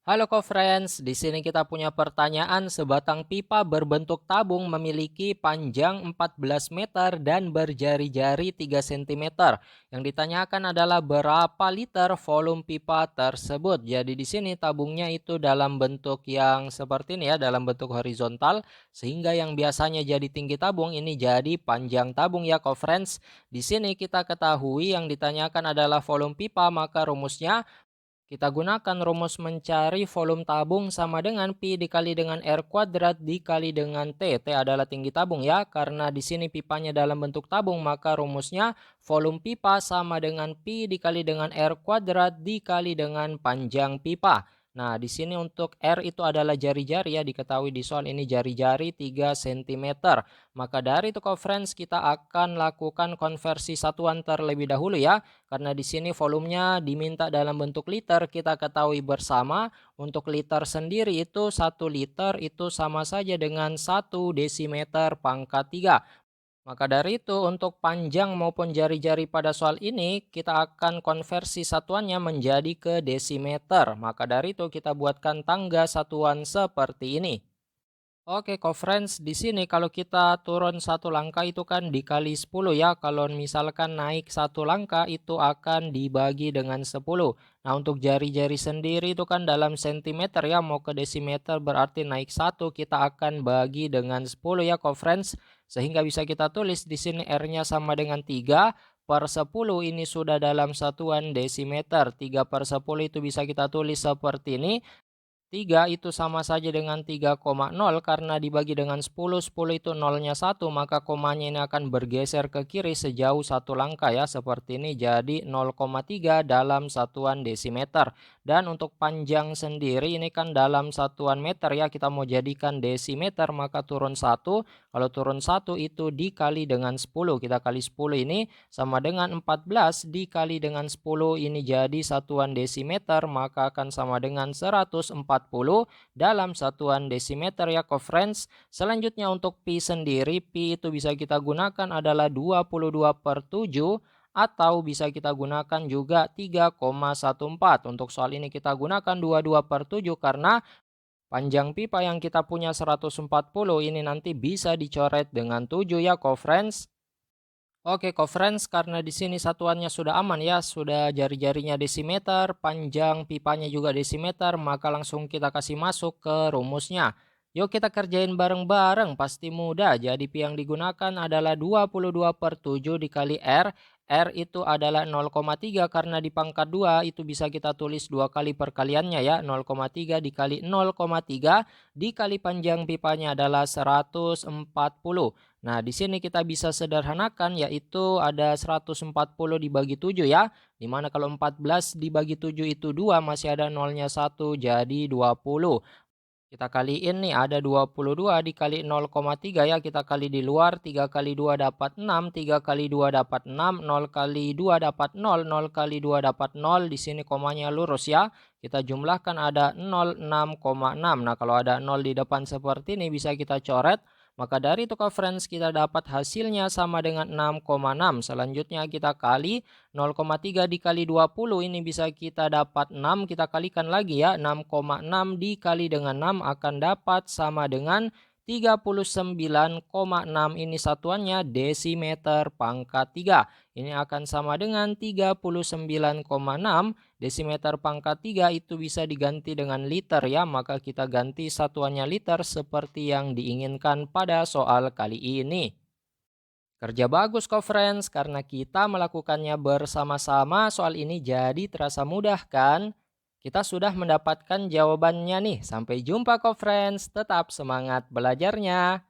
Halo co-friends, di sini kita punya pertanyaan sebatang pipa berbentuk tabung memiliki panjang 14 meter dan berjari-jari 3 cm. Yang ditanyakan adalah berapa liter volume pipa tersebut. Jadi di sini tabungnya itu dalam bentuk yang seperti ini ya, dalam bentuk horizontal sehingga yang biasanya jadi tinggi tabung ini jadi panjang tabung ya co-friends. Di sini kita ketahui yang ditanyakan adalah volume pipa, maka rumusnya kita gunakan rumus mencari volume tabung sama dengan Pi dikali dengan R kuadrat dikali dengan T. T adalah tinggi tabung ya. Karena di sini pipanya dalam bentuk tabung, maka rumusnya volume pipa sama dengan Pi dikali dengan R kuadrat dikali dengan panjang pipa. Nah, di sini untuk R itu adalah jari-jari ya, diketahui di soal ini jari-jari 3 cm. Maka dari itu friends kita akan lakukan konversi satuan terlebih dahulu ya. Karena di sini volumenya diminta dalam bentuk liter, kita ketahui bersama untuk liter sendiri itu 1 liter itu sama saja dengan 1 desimeter pangkat 3. Maka dari itu untuk panjang maupun jari-jari pada soal ini kita akan konversi satuannya menjadi ke desimeter. Maka dari itu kita buatkan tangga satuan seperti ini. Oke, friends, di sini kalau kita turun satu langkah itu kan dikali 10 ya. Kalau misalkan naik satu langkah itu akan dibagi dengan 10. Nah, untuk jari-jari sendiri itu kan dalam sentimeter ya, mau ke desimeter berarti naik satu kita akan bagi dengan 10 ya, friends. Sehingga bisa kita tulis di sini R-nya sama dengan 3/10 ini sudah dalam satuan desimeter. 3/10 itu bisa kita tulis seperti ini. 3 itu sama saja dengan 3,0 karena dibagi dengan 10, 10 itu nolnya 1, maka komanya ini akan bergeser ke kiri sejauh satu langkah ya, seperti ini jadi 0,3 dalam satuan desimeter. Dan untuk panjang sendiri ini kan dalam satuan meter ya, kita mau jadikan desimeter maka turun 1, kalau turun 1 itu dikali dengan 10, kita kali 10 ini sama dengan 14 dikali dengan 10 ini jadi satuan desimeter maka akan sama dengan 140 dalam satuan desimeter ya friends. Selanjutnya untuk pi sendiri, pi itu bisa kita gunakan adalah 22/7 atau bisa kita gunakan juga 3,14. Untuk soal ini kita gunakan 22/7 karena panjang pipa yang kita punya 140 ini nanti bisa dicoret dengan 7 ya friends. Oke, friends, karena di sini satuannya sudah aman ya, sudah jari-jarinya desimeter, panjang pipanya juga desimeter, maka langsung kita kasih masuk ke rumusnya. Yuk kita kerjain bareng-bareng, pasti mudah. Jadi pi yang digunakan adalah 22/7 dikali R. R itu adalah 0,3 karena di pangkat 2 itu bisa kita tulis 2 kali perkaliannya ya. 0,3 dikali 0,3 dikali panjang pipanya adalah 140. Nah, di sini kita bisa sederhanakan yaitu ada 140 dibagi 7 ya. Dimana kalau 14 dibagi 7 itu 2 masih ada nolnya 1 jadi 20. Kita kaliin nih ada 22 dikali 0,3 ya, kita kali di luar 3 kali 2 dapat 6, 3 kali 2 dapat 6, 0 kali 2 dapat 0, 0 kali 2 dapat 0, di sini komanya lurus ya. Kita jumlahkan ada 0, 6,6. Nah, kalau ada 0 di depan seperti ini bisa kita coret. Maka dari itu friends kita dapat hasilnya sama dengan 6,6. Selanjutnya kita kali 0,3 dikali 20 ini bisa kita dapat 6, kita kalikan lagi ya, 6,6 dikali dengan 6 akan dapat sama dengan 39,6, ini satuannya desimeter pangkat 3. Ini akan sama dengan 39,6, desimeter pangkat 3 itu bisa diganti dengan liter ya, maka kita ganti satuannya liter seperti yang diinginkan pada soal kali ini. Kerja bagus kok friends, karena kita melakukannya bersama-sama soal ini jadi terasa mudah kan? Kita sudah mendapatkan jawabannya nih. Sampai jumpa kok friends, tetap semangat belajarnya.